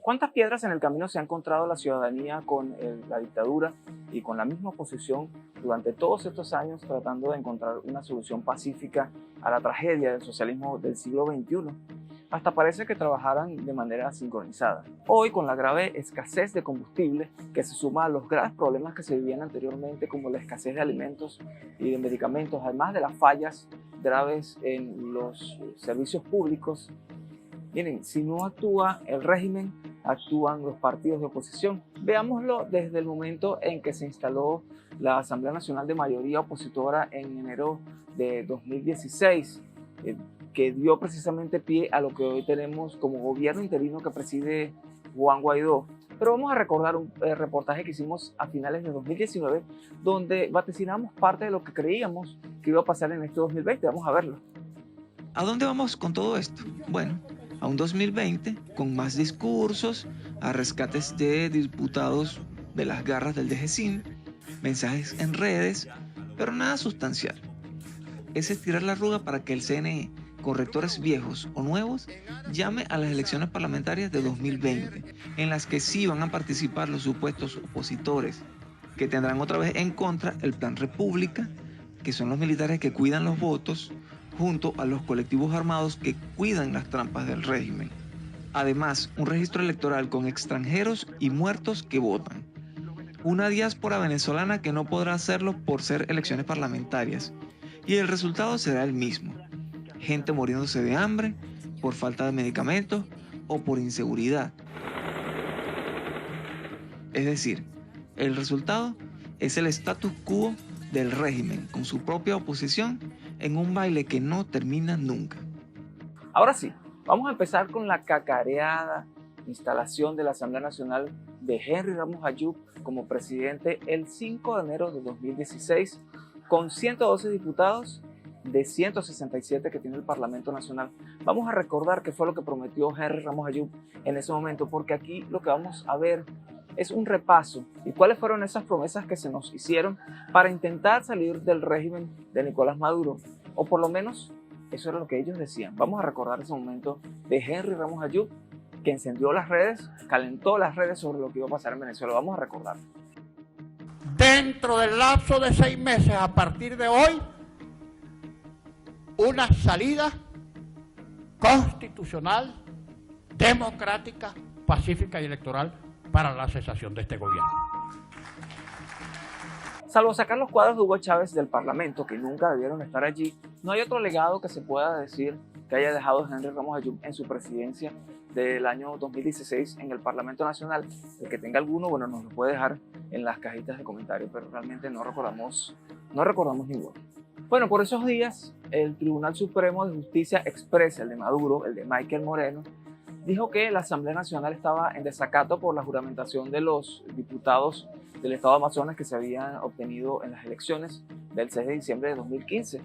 ¿Cuántas piedras en el camino se ha encontrado la ciudadanía con la dictadura y con la misma oposición durante todos estos años tratando de encontrar una solución pacífica a la tragedia del socialismo del siglo XXI? Hasta parece que trabajaran de manera sincronizada. Hoy, con la grave escasez de combustible que se suma a los graves problemas que se vivían anteriormente, como la escasez de alimentos y de medicamentos, además de las fallas graves en los servicios públicos, miren, si no actúa el régimen, actúan los partidos de oposición. Veámoslo desde el momento en que se instaló la Asamblea Nacional de Mayoría Opositora en enero de 2016, que dio precisamente pie a lo que hoy tenemos como gobierno interino que preside Juan Guaidó. Pero vamos a recordar un reportaje que hicimos a finales de 2019, donde vaticinamos parte de lo que creíamos que iba a pasar en este 2020. Vamos a verlo. ¿A dónde vamos con todo esto? Bueno, a un 2020 con más discursos, a rescates de diputados de las garras del DGCIN, mensajes en redes, pero nada sustancial. Es estirar la arruga para que el CNE, con rectores viejos o nuevos, llame a las elecciones parlamentarias de 2020, en las que sí van a participar los supuestos opositores, que tendrán otra vez en contra el Plan República, que son los militares que cuidan los votos, junto a los colectivos armados que cuidan las trampas del régimen. Además, un registro electoral con extranjeros y muertos que votan. Una diáspora venezolana que no podrá hacerlo por ser elecciones parlamentarias. Y el resultado será el mismo. Gente muriéndose de hambre, por falta de medicamentos o por inseguridad. Es decir, el resultado es el status quo del régimen con su propia oposición en un baile que no termina nunca. Ahora sí, vamos a empezar con la cacareada instalación de la Asamblea Nacional de Henry Ramos Ayub como presidente el 5 de enero de 2016, con 112 diputados de 167 que tiene el Parlamento Nacional. Vamos a recordar qué fue lo que prometió Henry Ramos Ayub en ese momento, porque aquí lo que vamos a ver es un repaso y cuáles fueron esas promesas que se nos hicieron para intentar salir del régimen de Nicolás Maduro, o por lo menos eso era lo que ellos decían. Vamos a recordar ese momento de Henry Ramos Ayub, que encendió las redes, calentó las redes sobre lo que iba a pasar en Venezuela. Vamos a recordar. Dentro del lapso de 6 meses, a partir de hoy, una salida constitucional, democrática, pacífica y electoral para la cesación de este gobierno. Salvo sacar los cuadros de Hugo Chávez del Parlamento, que nunca debieron estar allí, no hay otro legado que se pueda decir que haya dejado Henry Ramos Ayub en su presidencia del año 2016 en el Parlamento Nacional. El que tenga alguno, bueno, nos lo puede dejar en las cajitas de comentarios, pero realmente no recordamos ninguno. Bueno, por esos días, el Tribunal Supremo de Justicia Expresa, el de Maduro, el de Michael Moreno, dijo que la Asamblea Nacional estaba en desacato por la juramentación de los diputados del Estado de Amazonas que se habían obtenido en las elecciones del 6 de diciembre de 2015.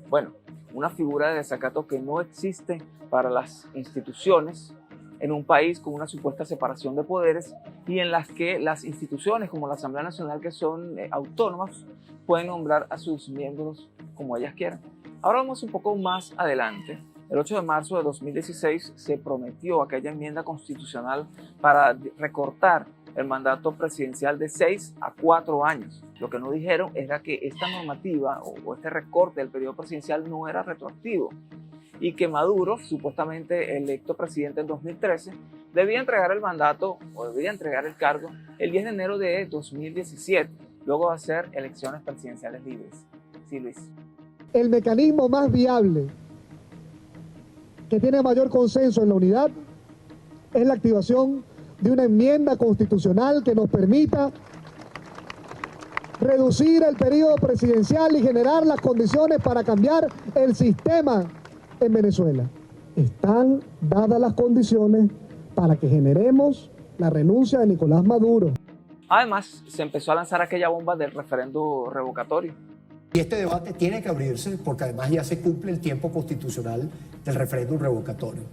Bueno, una figura de desacato que no existe para las instituciones en un país con una supuesta separación de poderes y en las que las instituciones como la Asamblea Nacional, que son autónomas, pueden nombrar a sus miembros como ellas quieran. Ahora vamos un poco más adelante. El 8 de marzo de 2016 se prometió aquella enmienda constitucional para recortar el mandato presidencial de 6 a 4 años. Lo que no dijeron era que esta normativa o este recorte del periodo presidencial no era retroactivo y que Maduro, supuestamente electo presidente en 2013, debía entregar el mandato o debía entregar el cargo el 10 de enero de 2017, luego de hacer elecciones presidenciales libres. Sí, Luis. El mecanismo más viable que tiene mayor consenso en la unidad es la activación de una enmienda constitucional que nos permita reducir el periodo presidencial y generar las condiciones para cambiar el sistema en Venezuela. Están dadas las condiciones para que generemos la renuncia de Nicolás Maduro. Además, se empezó a lanzar aquella bomba del referendo revocatorio. Y este debate tiene que abrirse porque además ya se cumple el tiempo constitucional del referéndum revocatorio.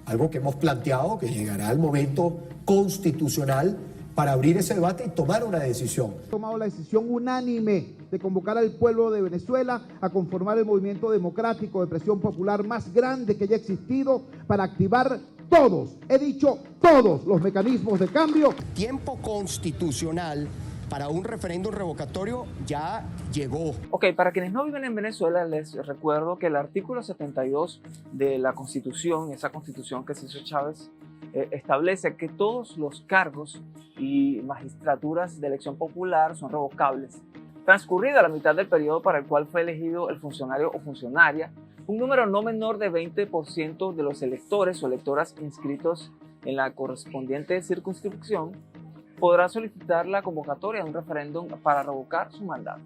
Algo que hemos planteado, que llegará el momento constitucional para abrir ese debate y tomar una decisión. Ha tomado la decisión unánime de convocar al pueblo de Venezuela a conformar el movimiento democrático de presión popular más grande que haya existido para activar todos, he dicho todos, los mecanismos de cambio. Tiempo constitucional para un referéndum revocatorio ya llegó. Ok, para quienes no viven en Venezuela, les recuerdo que el artículo 72 de la Constitución, esa Constitución que se hizo Chávez, establece que todos los cargos y magistraturas de elección popular son revocables. Transcurrida la mitad del periodo para el cual fue elegido el funcionario o funcionaria, un número no menor de 20% de los electores o electoras inscritos en la correspondiente circunscripción podrá solicitar la convocatoria de un referéndum para revocar su mandato.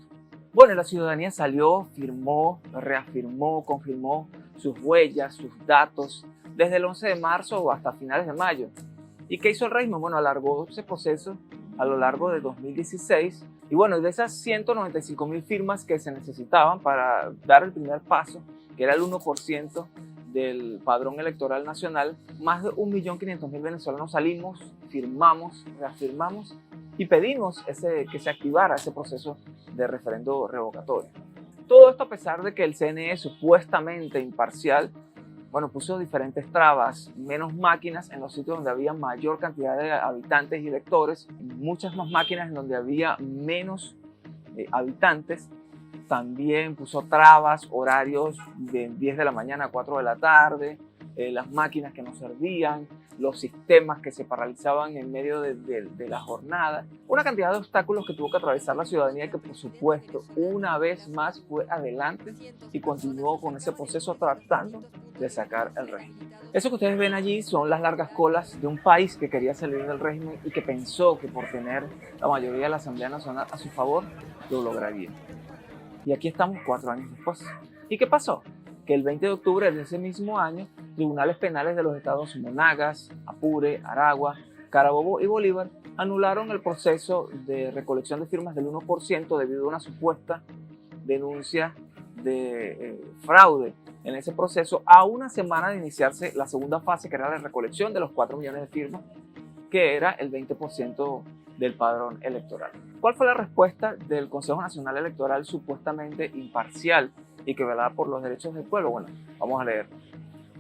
Bueno, la ciudadanía salió, firmó, reafirmó, confirmó sus huellas, sus datos, desde el 11 de marzo hasta finales de mayo. ¿Y qué hizo el régimen? Bueno, alargó ese proceso a lo largo de 2016. Y bueno, de esas 195.000 firmas que se necesitaban para dar el primer paso, que era el 1% del padrón electoral nacional, más de 1.500.000 venezolanos salimos, firmamos, reafirmamos y pedimos que se activara ese proceso de referendo revocatorio. Todo esto a pesar de que el CNE, supuestamente imparcial, bueno, puso diferentes trabas, menos máquinas en los sitios donde había mayor cantidad de habitantes y electores, muchas más máquinas en donde había menos habitantes. También puso trabas, horarios de 10 de la mañana a 4 de la tarde, las máquinas que no servían, los sistemas que se paralizaban en medio de la jornada. Una cantidad de obstáculos que tuvo que atravesar la ciudadanía que, por supuesto, una vez más fue adelante y continuó con ese proceso tratando de sacar el régimen. Eso que ustedes ven allí son las largas colas de un país que quería salir del régimen y que pensó que por tener la mayoría de la Asamblea Nacional a su favor, lo lograría. Y aquí estamos 4 años después. ¿Y qué pasó? Que el 20 de octubre de ese mismo año, tribunales penales de los estados Monagas, Apure, Aragua, Carabobo y Bolívar anularon el proceso de recolección de firmas del 1% debido a una supuesta denuncia de fraude en ese proceso, a una semana de iniciarse la segunda fase, que era la recolección de los 4 millones de firmas, que era el 20% del padrón electoral. ¿Cuál fue la respuesta del Consejo Nacional Electoral supuestamente imparcial y que velaba por los derechos del pueblo? Bueno, vamos a leer.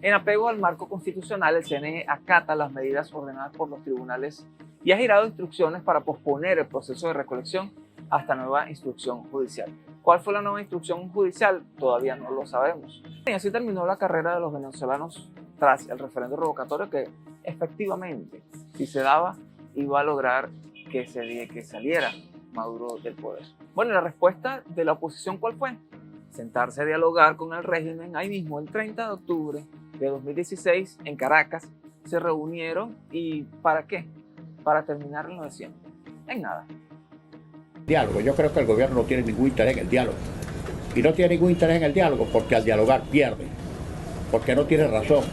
En apego al marco constitucional, el CNE acata las medidas ordenadas por los tribunales y ha girado instrucciones para posponer el proceso de recolección hasta nueva instrucción judicial. ¿Cuál fue la nueva instrucción judicial? Todavía no lo sabemos. Y así terminó la carrera de los venezolanos tras el referendo revocatorio que efectivamente, si se daba, iba a lograr que saliera Maduro del poder. Bueno, la respuesta de la oposición, ¿cuál fue? Sentarse a dialogar con el régimen. Ahí mismo, el 30 de octubre de 2016, en Caracas, se reunieron. ¿Y para qué? Para terminar en lo de siempre. En nada. Diálogo. Yo creo que el gobierno no tiene ningún interés en el diálogo. Y no tiene ningún interés en el diálogo porque al dialogar pierde. Porque no tiene razón.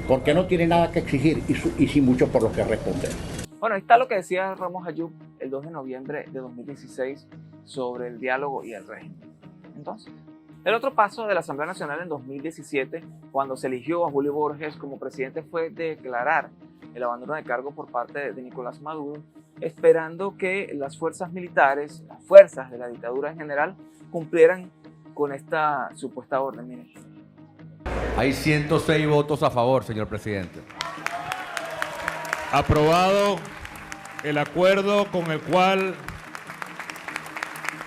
Porque no tiene nada que exigir y sin mucho por lo que responder. Bueno, ahí está lo que decía Ramos Ayub el 2 de noviembre de 2016 sobre el diálogo y el régimen. Entonces, el otro paso de la Asamblea Nacional en 2017, cuando se eligió a Julio Borges como presidente, fue declarar el abandono de cargo por parte de Nicolás Maduro, esperando que las fuerzas militares, las fuerzas de la dictadura en general, cumplieran con esta supuesta orden. Miren. Hay 106 votos a favor, señor presidente. Aprobado el acuerdo con el cual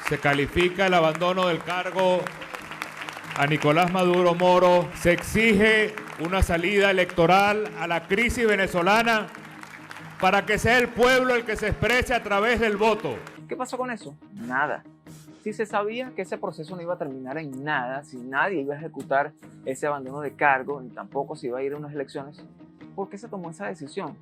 se califica el abandono del cargo a Nicolás Maduro Moro. Se exige una salida electoral a la crisis venezolana para que sea el pueblo el que se exprese a través del voto. ¿Qué pasó con eso? Nada. Si se sabía que ese proceso no iba a terminar en nada, si nadie iba a ejecutar ese abandono de cargo, ni tampoco se iba a ir a unas elecciones, ¿por qué se tomó esa decisión?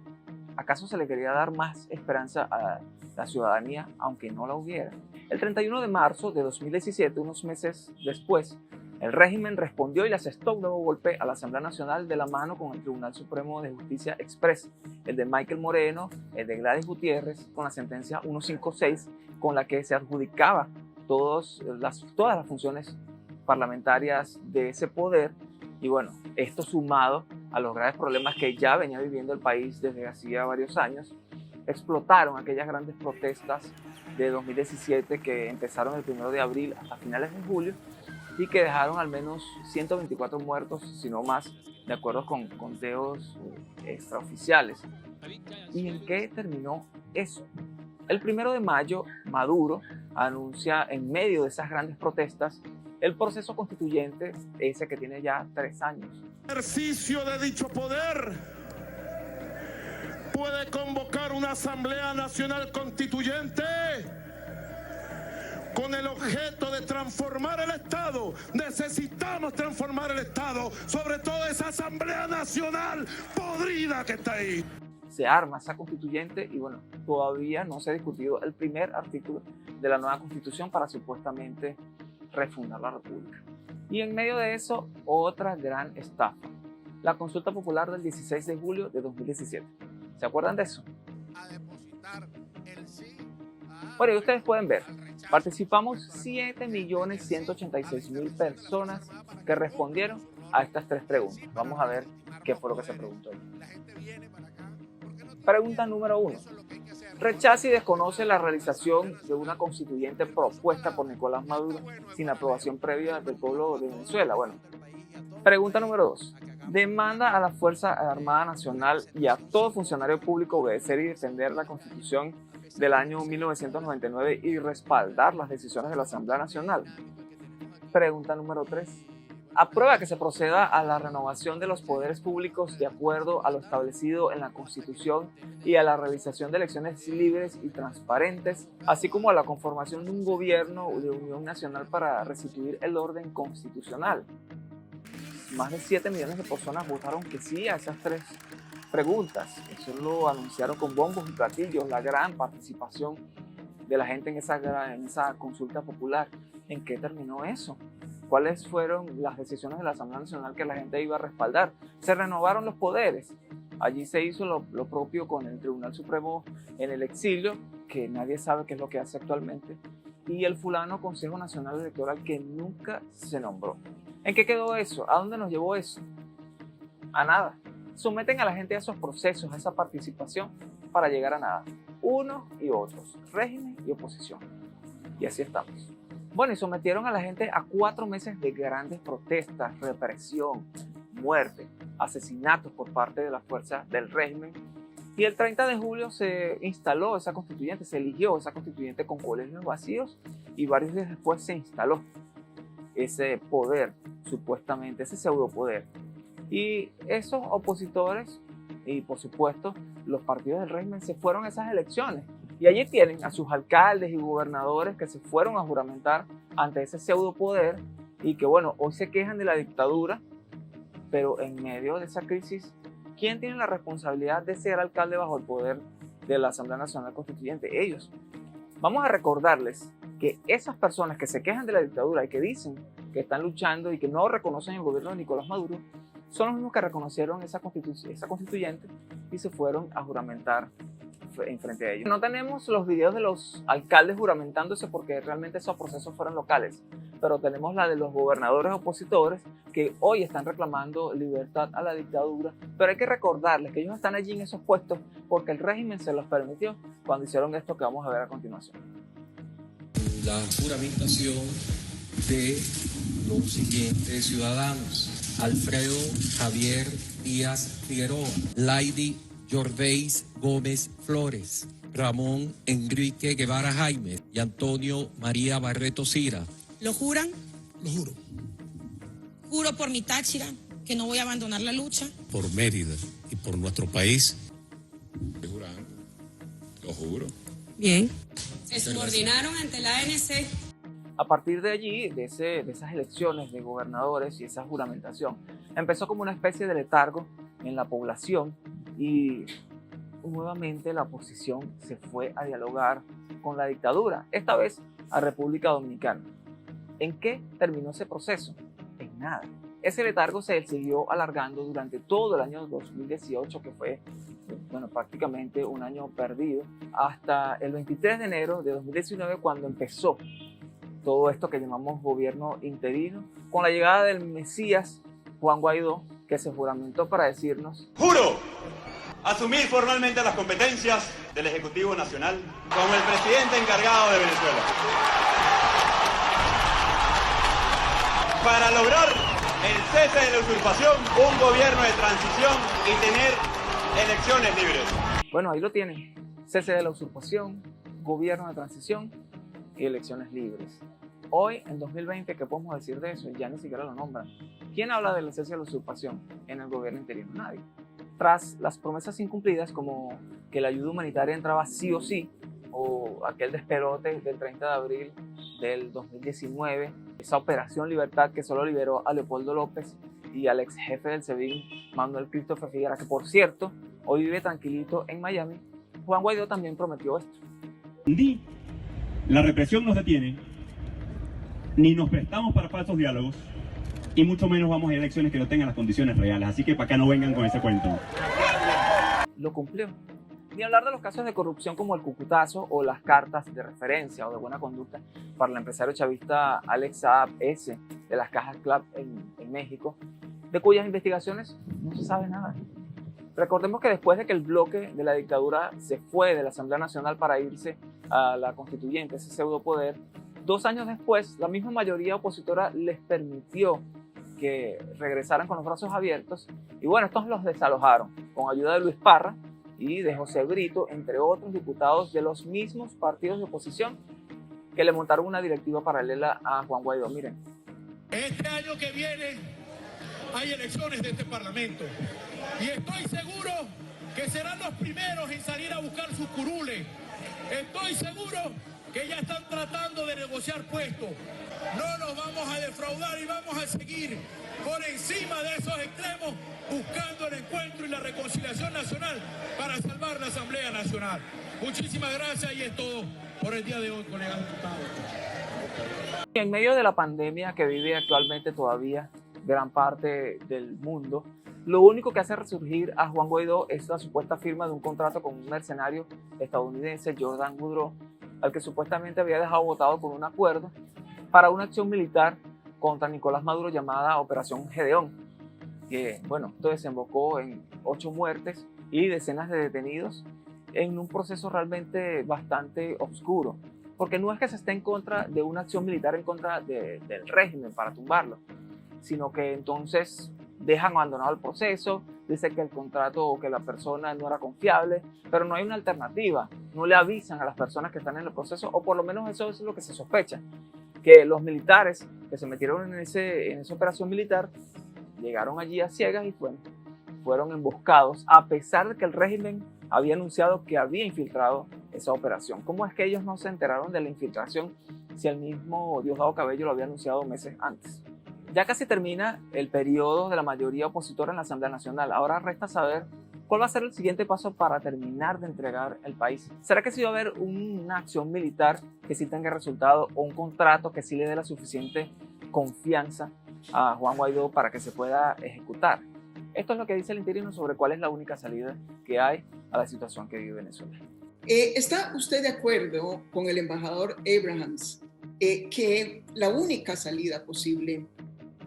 ¿Acaso se le quería dar más esperanza a la ciudadanía, aunque no la hubiera? El 31 de marzo de 2017, unos meses después, el régimen respondió y le asestó un nuevo golpe a la Asamblea Nacional de la mano con el Tribunal Supremo de Justicia Express, el de Michael Moreno, el de Gladys Gutiérrez, con la sentencia 156, con la que se adjudicaba todas las funciones parlamentarias de ese poder. Y bueno, esto sumado a los graves problemas que ya venía viviendo el país desde hacía varios años, explotaron aquellas grandes protestas de 2017 que empezaron el 1 de abril hasta finales de julio y que dejaron al menos 124 muertos, si no más, de acuerdo con conteos extraoficiales. ¿Y en qué terminó eso? El 1 de mayo, Maduro anuncia en medio de esas grandes protestas el proceso constituyente, ese que tiene ya 3 años. El ejercicio de dicho poder puede convocar una Asamblea Nacional Constituyente con el objeto de transformar el Estado. Necesitamos transformar el Estado, sobre todo esa Asamblea Nacional podrida que está ahí. Se arma esa constituyente y bueno, todavía no se ha discutido el primer artículo de la nueva constitución para supuestamente refundar la república. Y en medio de eso, otra gran estafa, la consulta popular del 16 de julio de 2017. ¿Se acuerdan de eso? Bueno, y ustedes pueden ver, participamos 7.186.000 personas que respondieron a estas 3 preguntas. Vamos a ver qué fue lo que se preguntó. Pregunta número 1. Rechaza y desconoce la realización de una constituyente propuesta por Nicolás Maduro sin aprobación previa del pueblo de Venezuela. Bueno. Pregunta número 2. Demanda a la Fuerza Armada Nacional y a todo funcionario público obedecer y defender la Constitución del año 1999 y respaldar las decisiones de la Asamblea Nacional. Pregunta número 3. Aprueba que se proceda a la renovación de los poderes públicos de acuerdo a lo establecido en la Constitución y a la realización de elecciones libres y transparentes, así como a la conformación de un gobierno de unión nacional para restituir el orden constitucional. Más de 7 millones de personas votaron que sí a esas 3 preguntas. Eso lo anunciaron con bombos y platillos, la gran participación de la gente en esa consulta popular. ¿En qué terminó eso? ¿Cuáles fueron las decisiones de la Asamblea Nacional que la gente iba a respaldar? Se renovaron los poderes. Allí se hizo lo propio con el Tribunal Supremo en el exilio, que nadie sabe qué es lo que hace actualmente, y el fulano Consejo Nacional Electoral que nunca se nombró. ¿En qué quedó eso? ¿A dónde nos llevó eso? A nada. Someten a la gente a esos procesos, a esa participación para llegar a nada. Unos y otros, régimen y oposición. Y así estamos. Bueno, y sometieron a la gente a 4 meses de grandes protestas, represión, muerte, asesinatos por parte de las fuerzas del régimen. Y el 30 de julio se instaló esa constituyente, se eligió esa constituyente con colegios vacíos y varios días después se instaló ese poder, supuestamente, ese pseudopoder. Y esos opositores y por supuesto los partidos del régimen se fueron a esas elecciones. Y allí tienen a sus alcaldes y gobernadores que se fueron a juramentar ante ese pseudopoder y que bueno, hoy se quejan de la dictadura, pero en medio de esa crisis, ¿quién tiene la responsabilidad de ser alcalde bajo el poder de la Asamblea Nacional Constituyente? Ellos. Vamos a recordarles que esas personas que se quejan de la dictadura y que dicen que están luchando y que no reconocen el gobierno de Nicolás Maduro, son los mismos que reconocieron esa constituyente y se fueron a juramentar en frente a ellos. No tenemos los videos de los alcaldes juramentándose porque realmente esos procesos fueron locales, pero tenemos la de los gobernadores opositores que hoy están reclamando libertad a la dictadura, pero hay que recordarles que ellos están allí en esos puestos porque el régimen se los permitió cuando hicieron esto que vamos a ver a continuación. La juramentación de los siguientes ciudadanos: Alfredo Javier Díaz Figueroa, Lady Jorveis Gómez Flores, Ramón Enrique Guevara Jaime y Antonio María Barreto Cira. ¿Lo juran? Lo juro. Juro por mi Táchira que no voy a abandonar la lucha. Por Mérida y por nuestro país. Lo juro. Bien. Se subordinaron ante la ANC. A partir de allí, de esas elecciones de gobernadores y esa juramentación, empezó como una especie de letargo en la población y nuevamente la oposición se fue a dialogar con la dictadura, esta vez a República Dominicana. ¿En qué terminó ese proceso? En nada. Ese letargo se siguió alargando durante todo el año 2018, que fue prácticamente un año perdido, hasta el 23 de enero de 2019, cuando empezó todo esto que llamamos gobierno interino, con la llegada del Mesías Juan Guaidó, que se juramentó para decirnos: ¡Juro asumir formalmente las competencias del Ejecutivo Nacional como el presidente encargado de Venezuela. Para lograr el cese de la usurpación, un gobierno de transición y tener elecciones libres. Bueno, ahí lo tienen. Cese de la usurpación, gobierno de transición y elecciones libres. Hoy, en 2020, ¿qué podemos decir de eso? Ya ni siquiera lo nombran. ¿Quién habla del cese de la usurpación en el gobierno interino? Nadie. Tras las promesas incumplidas, como que la ayuda humanitaria entraba sí o sí, o aquel despelote del 30 de abril del 2019, esa operación Libertad que solo liberó a Leopoldo López y al ex jefe del SEBIN, Manuel Christopher Figuera, que por cierto, hoy vive tranquilito en Miami. Juan Guaidó también prometió esto. Ni la represión nos detiene, ni nos prestamos para falsos diálogos, y mucho menos vamos a elecciones que no tengan las condiciones reales. Así que para acá no vengan con ese cuento. Lo cumplió. Ni hablar de los casos de corrupción como el Cucutazo o las cartas de referencia o de buena conducta para el empresario chavista Alex Saab S. de las Cajas Club en México, de cuyas investigaciones no se sabe nada. Recordemos que después de que el bloque de la dictadura se fue de la Asamblea Nacional para irse a la constituyente, ese pseudopoder, 2 años después la misma mayoría opositora les permitió que regresaran con los brazos abiertos y bueno, estos los desalojaron con ayuda de Luis Parra y de José Brito, entre otros diputados de los mismos partidos de oposición que le montaron una directiva paralela a Juan Guaidó. Miren. Este año que viene hay elecciones de este Parlamento y estoy seguro que serán los primeros en salir a buscar sus curules. Estoy seguro que ya están tratando de negociar puestos. No nos vamos a defraudar y vamos a seguir por encima de esos extremos buscando el encuentro y la reconciliación nacional para salvar la Asamblea Nacional. Muchísimas gracias y es todo por el día de hoy, colegas diputados. En medio de la pandemia que vive actualmente todavía gran parte del mundo, lo único que hace resurgir a Juan Guaidó es la supuesta firma de un contrato con un mercenario estadounidense, Jordan Woodrow, al que supuestamente había dejado votado por un acuerdo para una acción militar contra Nicolás Maduro llamada Operación Gedeón, que bueno, esto desembocó en 8 muertes y decenas de detenidos en un proceso realmente bastante oscuro, porque no es que se esté en contra de una acción militar en contra del régimen para tumbarlo, sino que entonces dejan abandonado el proceso, dicen que el contrato o que la persona no era confiable, pero no hay una alternativa, no le avisan a las personas que están en el proceso, o por lo menos eso es lo que se sospecha, que los militares que se metieron en esa operación militar llegaron allí a ciegas y fueron emboscados, a pesar de que el régimen había anunciado que había infiltrado esa operación. ¿Cómo es que ellos no se enteraron de la infiltración si el mismo Diosdado Cabello lo había anunciado meses antes? Ya casi termina el periodo de la mayoría opositora en la Asamblea Nacional. Ahora resta saber cuál va a ser el siguiente paso para terminar de entregar el país. ¿Será que sí va a haber una acción militar que sí tenga resultado o un contrato que sí le dé la suficiente confianza a Juan Guaidó para que se pueda ejecutar? Esto es lo que dice el interino sobre cuál es la única salida que hay a la situación que vive Venezuela. ¿Está usted de acuerdo con el embajador Abrahams que la única salida posible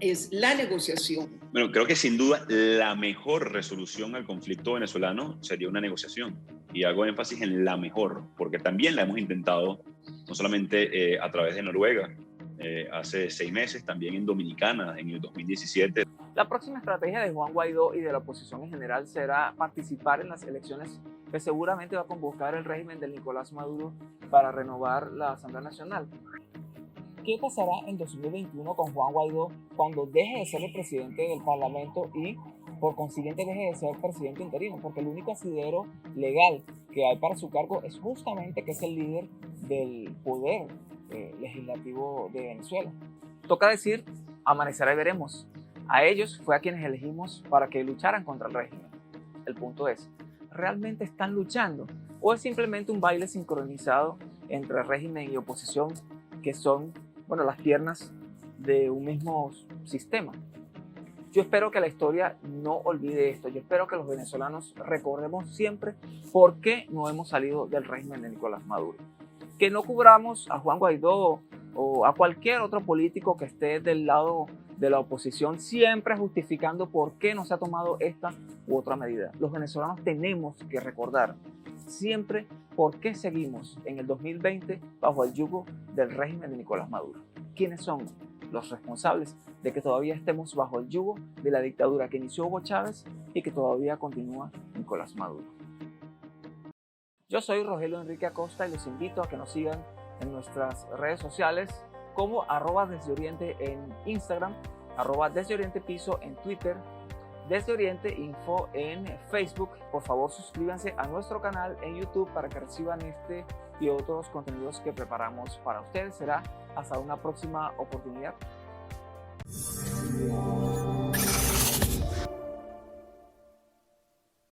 es la negociación? Bueno, creo que sin duda la mejor resolución al conflicto venezolano sería una negociación. Y hago énfasis en la mejor, porque también la hemos intentado, no solamente a través de Noruega, hace 6 meses, también en Dominicana, en el 2017. La próxima estrategia de Juan Guaidó y de la oposición en general será participar en las elecciones que seguramente va a convocar el régimen de Nicolás Maduro para renovar la Asamblea Nacional. ¿Qué pasará en 2021 con Juan Guaidó cuando deje de ser el presidente del Parlamento y por consiguiente deje de ser presidente interino? Porque el único asidero legal que hay para su cargo es justamente que es el líder del poder legislativo de Venezuela. Toca decir, amanecerá y veremos. A ellos fue a quienes elegimos para que lucharan contra el régimen. El punto es, ¿realmente están luchando? ¿O es simplemente un baile sincronizado entre régimen y oposición que son, bueno, las piernas de un mismo sistema? Yo espero que la historia no olvide esto. Yo espero que los venezolanos recordemos siempre por qué no hemos salido del régimen de Nicolás Maduro. Que no cubramos a Juan Guaidó o a cualquier otro político que esté del lado de la oposición, siempre justificando por qué no se ha tomado esta u otra medida. Los venezolanos tenemos que recordar siempre por qué seguimos en el 2020 bajo el yugo del régimen de Nicolás Maduro. ¿Quiénes son los responsables de que todavía estemos bajo el yugo de la dictadura que inició Hugo Chávez y que todavía continúa Nicolás Maduro? Yo soy Rogelio Enrique Acosta y los invito a que nos sigan en nuestras redes sociales como @desdeoriente en Instagram, @desdeorientepiso en Twitter, Desde Oriente Info en Facebook. Por favor, suscríbanse a nuestro canal en YouTube para que reciban este y otros contenidos que preparamos para ustedes. Será hasta una próxima oportunidad.